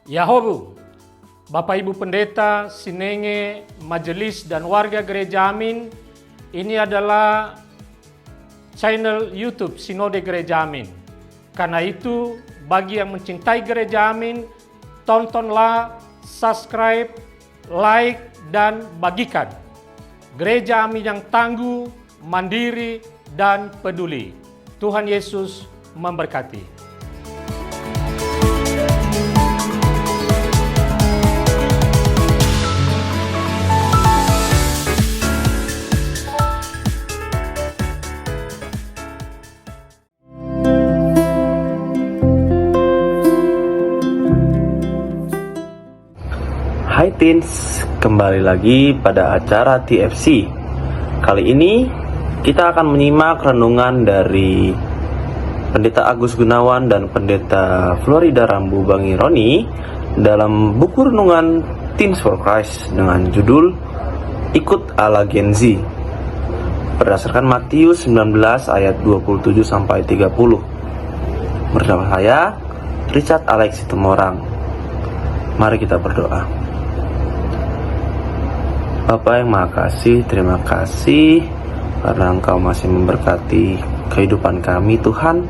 Yahobu, Bapak Ibu Pendeta, Sinenge, Majelis dan warga Gereja Amin, ini adalah channel YouTube Sinode Gereja Amin. Karena itu, bagi yang mencintai Gereja Amin, tontonlah, subscribe, like, dan bagikan. Gereja Amin yang tangguh, mandiri, dan peduli. Tuhan Yesus memberkati. Hai Teens, kembali lagi pada acara TFC. Kali ini kita akan menyimak renungan dari Pendeta Agus Gunawan dan Pendeta Florida Rambu Bangironi dalam buku renungan Teens for Christ dengan judul Ikut ala Gen Z, berdasarkan Matius 19 ayat 27-30. Bersama saya, Richard Alexi Tumorang. Mari kita berdoa. Bapa yang Maha Kasih, terima kasih karena Engkau masih memberkati kehidupan kami, Tuhan.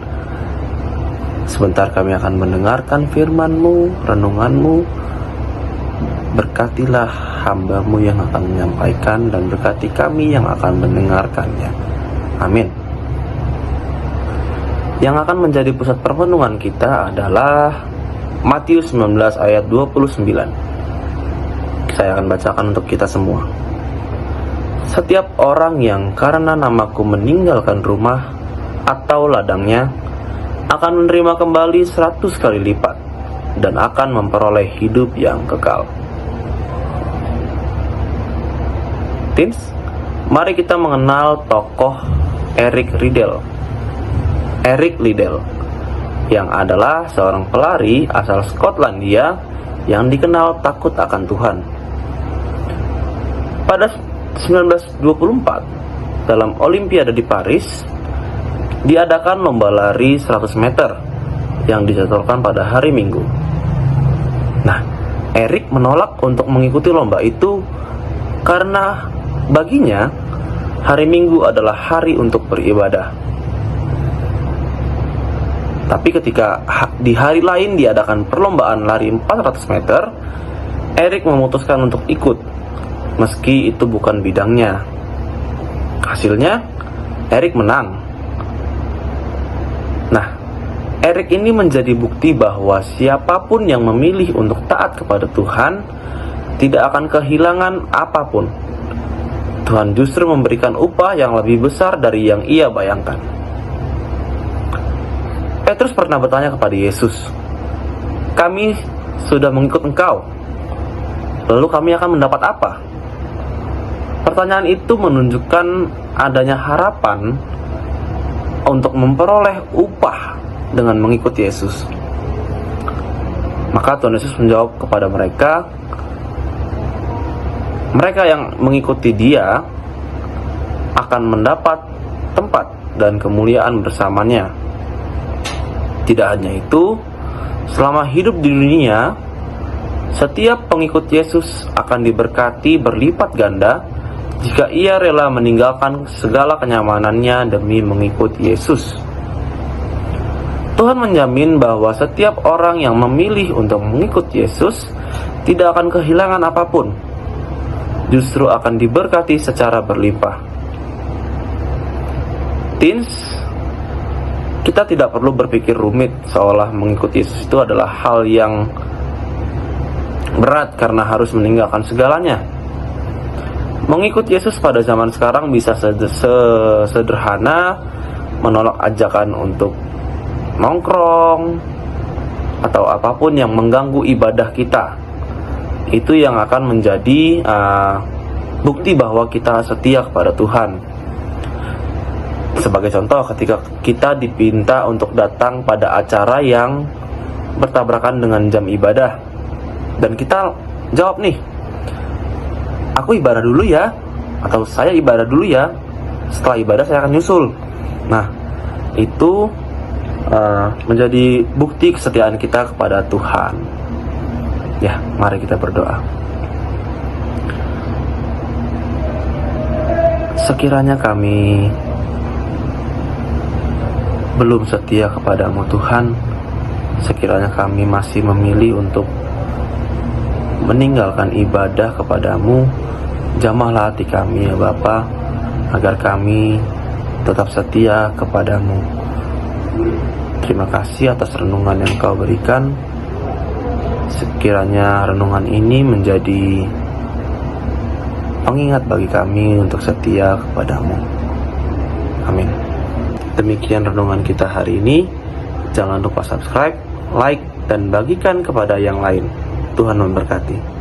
Sebentar kami akan mendengarkan firman-Mu, renungan-Mu. Berkatilah hamba-Mu yang akan menyampaikan dan berkati kami yang akan mendengarkannya. Amin. Yang akan menjadi pusat permenungan kita adalah Matius 19 ayat 29. Saya akan bacakan untuk kita semua. Setiap orang yang karena namaku meninggalkan rumah atau ladangnya akan menerima kembali 100 kali lipat dan akan memperoleh hidup yang kekal. Teens, mari kita mengenal tokoh Eric Liddell. Eric Liddell yang adalah seorang pelari asal Skotlandia yang dikenal takut akan Tuhan. Pada 1924, dalam Olimpiade di Paris, diadakan lomba lari 100 meter yang dijadwalkan pada hari Minggu. Nah, Eric menolak untuk mengikuti lomba itu karena baginya hari Minggu adalah hari untuk beribadah. Tapi ketika di hari lain diadakan perlombaan lari 400 meter, Eric memutuskan untuk ikut. Meski itu bukan bidangnya. Hasilnya, Eric menang. Nah, Eric ini menjadi bukti bahwa siapapun yang memilih untuk taat kepada Tuhan tidak akan kehilangan apapun. Tuhan justru memberikan upah yang lebih besar dari yang ia bayangkan. Petrus pernah bertanya kepada Yesus, "Kami sudah mengikut Engkau, lalu kami akan mendapat apa?" Pertanyaan itu menunjukkan adanya harapan untuk memperoleh upah dengan mengikuti Yesus. Maka Tuhan Yesus menjawab kepada mereka yang mengikuti Dia akan mendapat tempat dan kemuliaan bersamanya. Tidak hanya itu, selama hidup di dunia, setiap pengikut Yesus akan diberkati berlipat ganda jika ia rela meninggalkan segala kenyamanannya demi mengikut Yesus. Tuhan menjamin bahwa setiap orang yang memilih untuk mengikut Yesus tidak akan kehilangan apapun, justru akan diberkati secara berlimpah. Teens, kita tidak perlu berpikir rumit seolah mengikuti Yesus itu adalah hal yang berat karena harus meninggalkan segalanya. Mengikut Yesus pada zaman sekarang bisa sederhana menolak ajakan untuk nongkrong atau apapun yang mengganggu ibadah kita. Itu yang akan menjadi bukti bahwa kita setia kepada Tuhan. Sebagai contoh, ketika kita dipinta untuk datang pada acara yang bertabrakan dengan jam ibadah, dan kita jawab nih, "Aku ibadah dulu ya," atau "Saya ibadah dulu ya, setelah ibadah saya akan nyusul." Nah, itu menjadi bukti kesetiaan kita kepada Tuhan. Ya, mari kita berdoa. Sekiranya kami belum setia kepadamu Tuhan, sekiranya kami masih memilih untuk meninggalkan ibadah kepadamu, jamahlah hati kami ya Bapa, agar kami tetap setia kepadamu. Terima kasih atas renungan yang Kau berikan. Sekiranya renungan ini menjadi pengingat bagi kami untuk setia kepadamu. Amin. Demikian renungan kita hari ini. Jangan lupa subscribe, like, dan bagikan kepada yang lain. Tuhan memberkati.